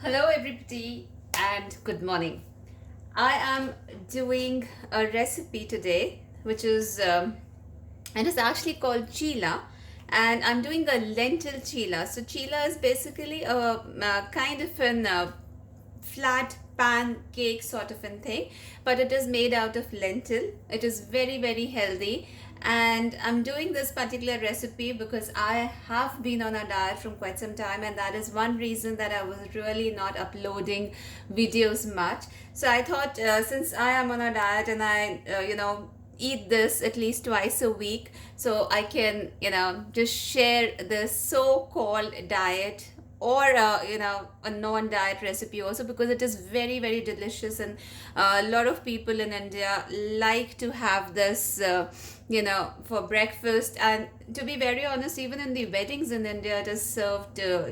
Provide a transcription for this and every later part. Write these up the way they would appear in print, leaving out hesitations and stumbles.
Hello, everybody, and good morning. I am doing a recipe today, which is it is actually called Chilla, and I'm doing a lentil chilla. So chilla is basically a kind of an flat pancake sort of a thing, but it is made out of lentil. It is very healthy, and I'm doing this particular recipe because I have been on a diet from quite some time, and that is one reason that I was really not uploading videos much. So I thought, since I am on a diet and I eat this at least twice a week, so I can just share this so-called diet or a non-diet recipe also, because it is very delicious, and a lot of people in India like to have this for breakfast. And to be very honest, even in the weddings in India, it is served during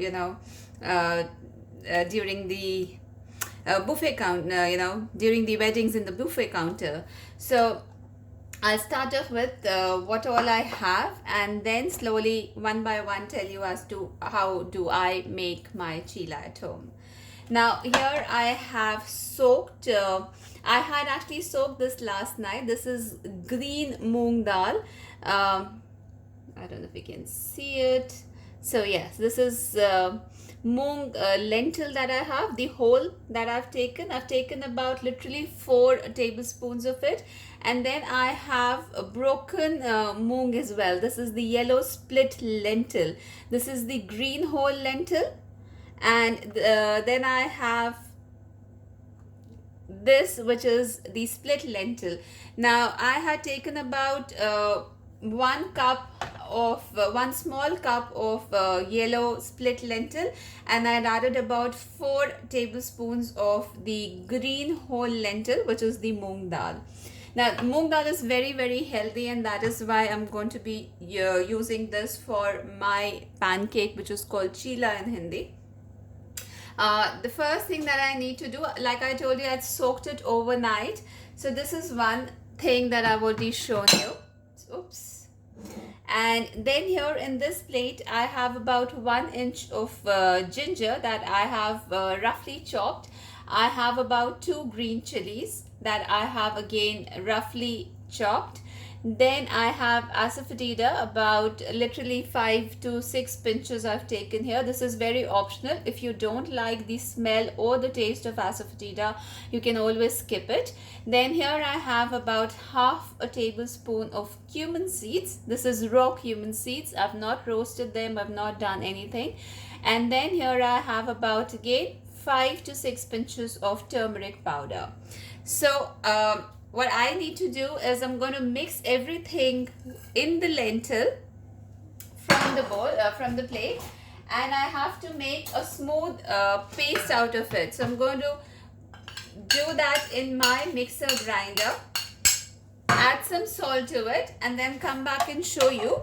the buffet counter, during the weddings in the buffet counter. So I'll start off with what all I have, and then slowly one by one tell you as to how do I make my chila at home. Now here I have soaked, I had actually soaked this last night. This is green moong dal. I don't know if you can see it. So yes, this is moong lentil that I have, the whole that I've taken about literally 4 tablespoons of it. And then I have a broken moong as well. This is the yellow split lentil. This is the green whole lentil. And then I have this, which is the split lentil. Now I had taken about 1 small cup of yellow split lentil, and I had added about 4 tablespoons of the green whole lentil, which is the moong dal. Now moong dal is very healthy, and that is why I'm going to be using this for my pancake, which is called chila in Hindi. The first thing that I need to do, like I told you, I soaked it overnight. So this is one thing that I've already shown you. Oops. And then here in this plate, I have about 1 inch of ginger that I have roughly chopped. I have about 2 green chilies that I have again roughly chopped. Then I have asafoetida, about literally 5 to 6 pinches I've taken here. This is very optional. If you don't like the smell or the taste of asafoetida, you can always skip it. Then here I have about half a tablespoon of cumin seeds. This is raw cumin seeds. I've not roasted them. I've not done anything. And then here I have about again 5 to 6 pinches of turmeric powder. So what I need to do is I'm going to mix everything in the lentil from the bowl, from the plate, and I have to make a smooth paste out of it. So I'm going to do that in my mixer grinder, add some salt to it, and then come back and show you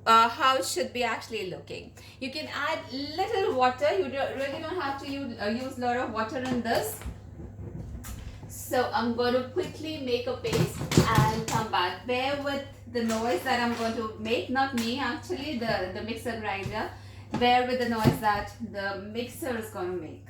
how it should be actually looking. You can add little water. You really don't have to use a lot of water in this. So I'm going to quickly make a paste and come back. Bear with the noise that I'm going to make. Not me, actually, the mixer grinder. Bear with the noise that the mixer is going to make.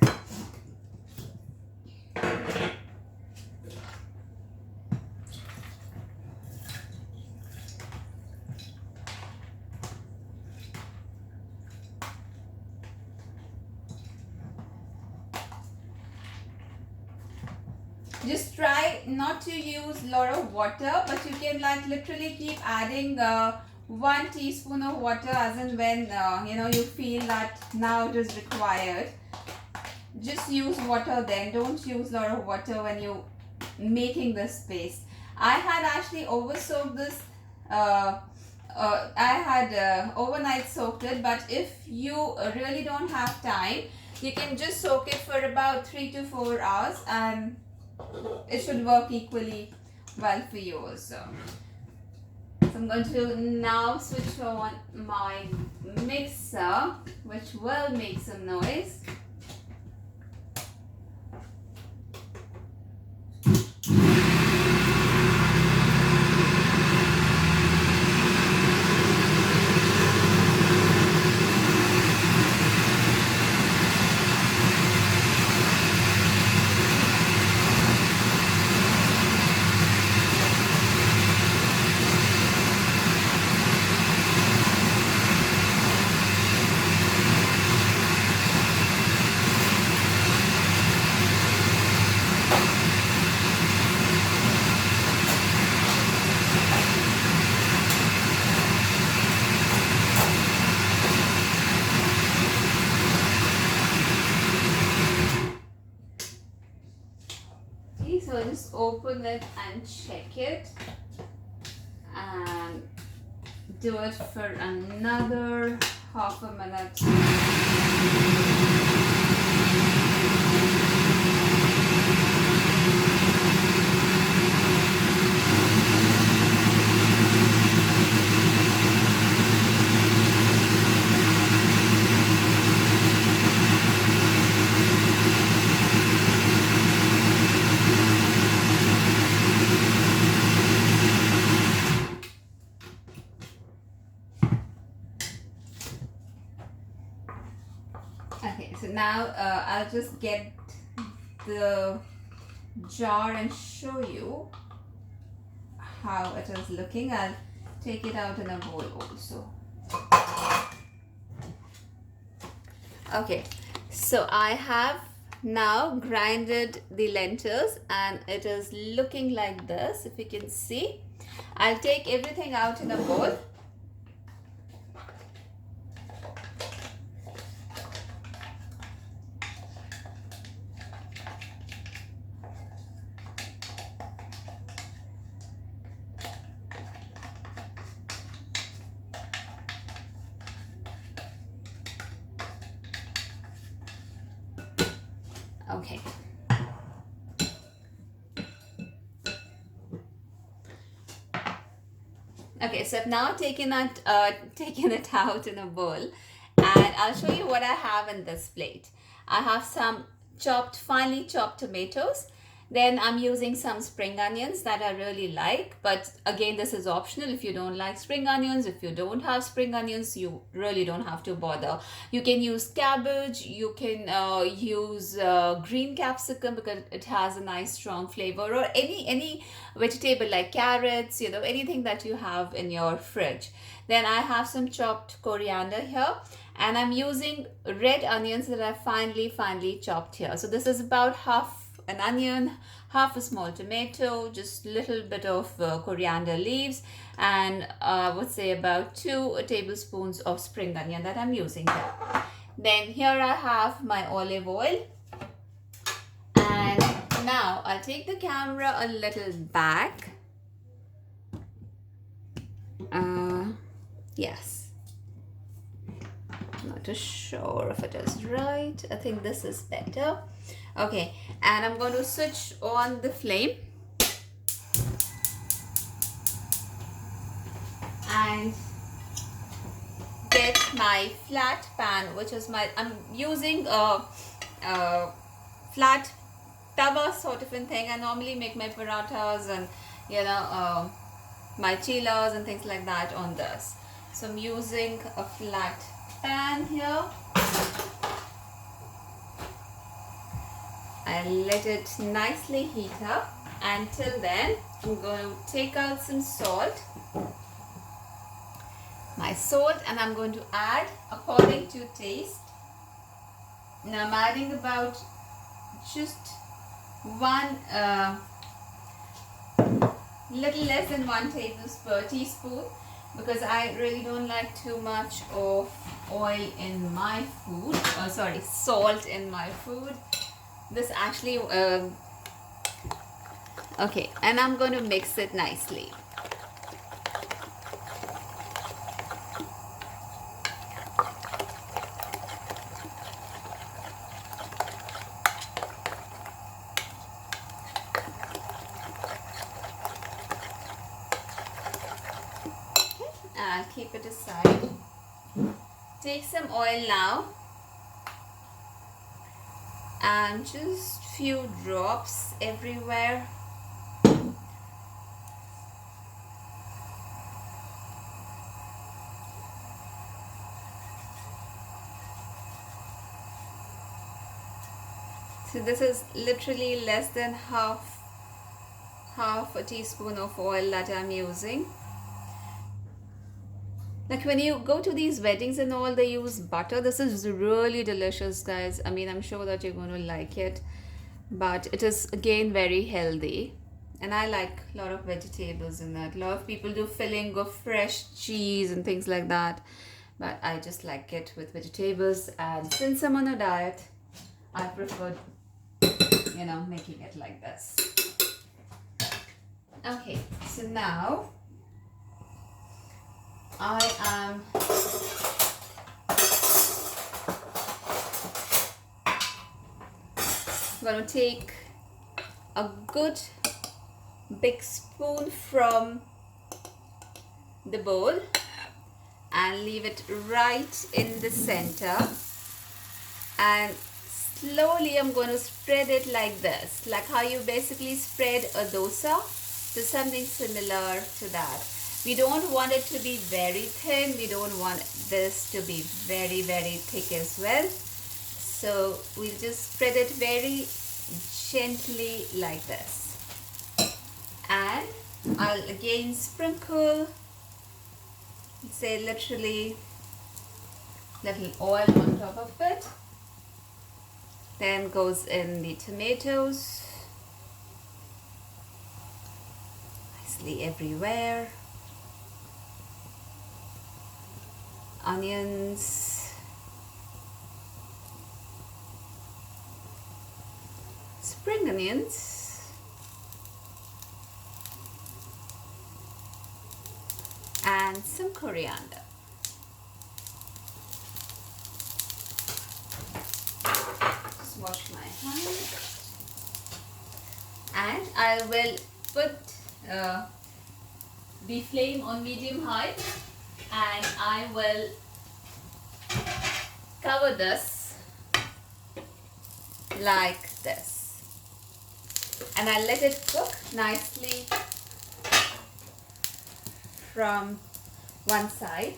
Just try not to use a lot of water, but you can like literally keep adding 1 teaspoon of water as and when you feel that now it is required. Just use water then. Don't use a lot of water when you're making this paste. I had actually over soaked this. I had overnight soaked it, but if you really don't have time, you can just soak it for about 3 to 4 hours, and it should work equally well for you also. So I'm going to now switch on my mixer, which will make some noise. So I'll just open it and check it and do it for another half a minute. Okay, so now I'll just get the jar and show you how it is looking. I'll take it out in a bowl also. Okay, so I have now grinded the lentils and it is looking like this, if you can see. I'll take everything out in a bowl. Okay. Okay, so I've now taken it out in a bowl, and I'll show you what I have in this plate. I have some finely chopped tomatoes. Then I'm using some spring onions that I really like, but again, this is optional. If you don't like spring onions, if you don't have spring onions, you really don't have to bother. You can use cabbage, you can use green capsicum because it has a nice strong flavor, or any vegetable like carrots, anything that you have in your fridge. Then I have some chopped coriander here, and I'm using red onions that I finely chopped here. So this is about half an onion, half a small tomato, just a little bit of coriander leaves, and I would say about 2 tablespoons of spring onion that I'm using here. Then here I have my olive oil, and now I'll take the camera a little back. Yes, not too sure if it is right. I think this is better. Okay, and I'm going to switch on the flame and get my flat pan, which is I'm using a flat tawa sort of a thing. I normally make my parathas and my chillas and things like that on this. So I'm using a flat pan here. I let it nicely heat up. Until then, I'm going to take out some salt. My salt, and I'm going to add according to taste. Now I'm adding about just one little less than 1 teaspoon, because I really don't like too much of oil in my food. Salt in my food. This actually okay, and I'm going to mix it nicely. I'll keep it aside. Take some oil now and just few drops everywhere. So this is literally less than half a teaspoon of oil that I'm using. Like when you go to these weddings and all, they use butter. This is really delicious, guys. I mean, I'm sure that you're going to like it, but it is again very healthy, and I like a lot of vegetables in that. A lot of people do filling of fresh cheese and things like that, but I just like it with vegetables, and since I'm on a diet, I prefer making it like this. Okay, so now I am going to take a good big spoon from the bowl and leave it right in the center, and slowly I'm going to spread it like this, like how you basically spread a dosa. So something similar to that. We don't want it to be very thin, we don't want this to be very thick as well. So we'll just spread it very gently like this, and I'll again sprinkle, say literally little oil on top of it. Then goes in the tomatoes, nicely everywhere. Onions, spring onions, and some coriander. Just wash my hands, and I will put the flame on medium high, and I will cover this like this, and I'll let it cook nicely from one side.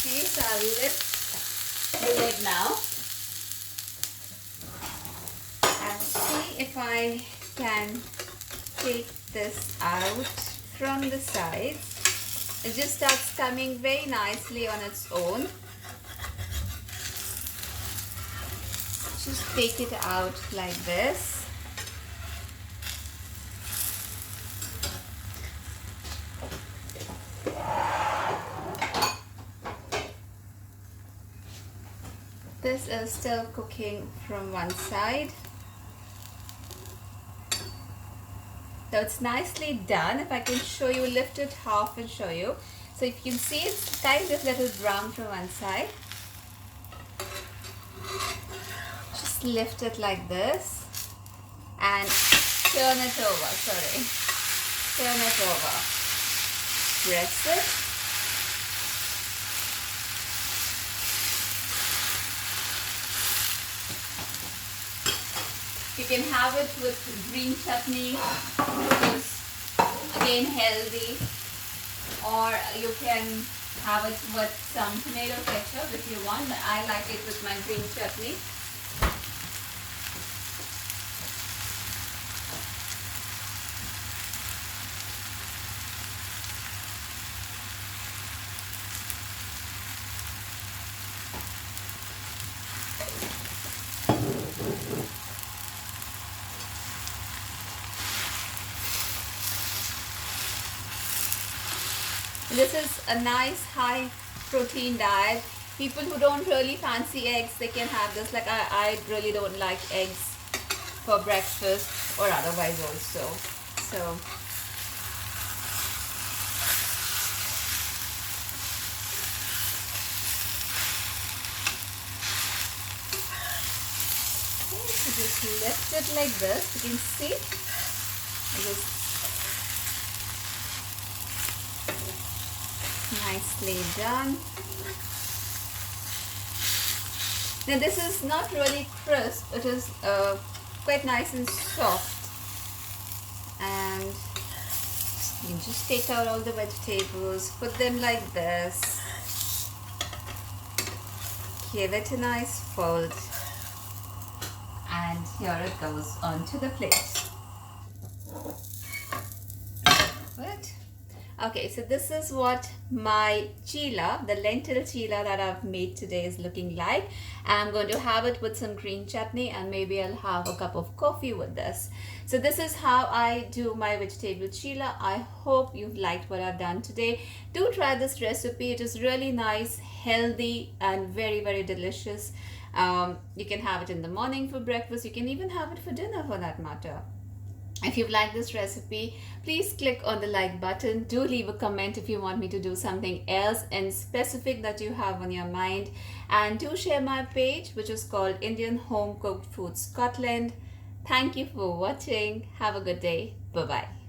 Okay, so I'll lift the lid now and see if I can take this out from the sides. It just starts coming very nicely on its own. Just take it out like this. This is still cooking from one side. So it's nicely done. If I can show you, lift it half and show you. So if you can see, it's kind of little brown from one side. Just lift it like this and turn it over, turn it over. Press it. You can have it with green chutney, which is again healthy, or you can have it with some tomato ketchup if you want, but I like it with my green chutney. This is a nice high protein diet. People who don't really fancy eggs, they can have this. Like I really don't like eggs for breakfast or otherwise also. So just lift it like this. You can see. Just nicely done. Now this is not really crisp. It is quite nice and soft, And you just take out all the vegetables, put them like this, give it a nice fold, and here it goes onto the plate. Right. Okay, so this is what my chilla, the lentil chilla that I've made today, is looking like. I'm going to have it with some green chutney, and maybe I'll have a cup of coffee with this. So this is how I do my vegetable chilla. I hope you've liked what I've done today. Do try this recipe. It is really nice, healthy, and very, very delicious. You can have it in the morning for breakfast. You can even have it for dinner for that matter. If you've liked this recipe, please click on the like button. Do leave a comment if you want me to do something else in specific that you have on your mind. And do share my page, which is called Indian Home Cooked Food Scotland. Thank you for watching. Have a good day. Bye-bye.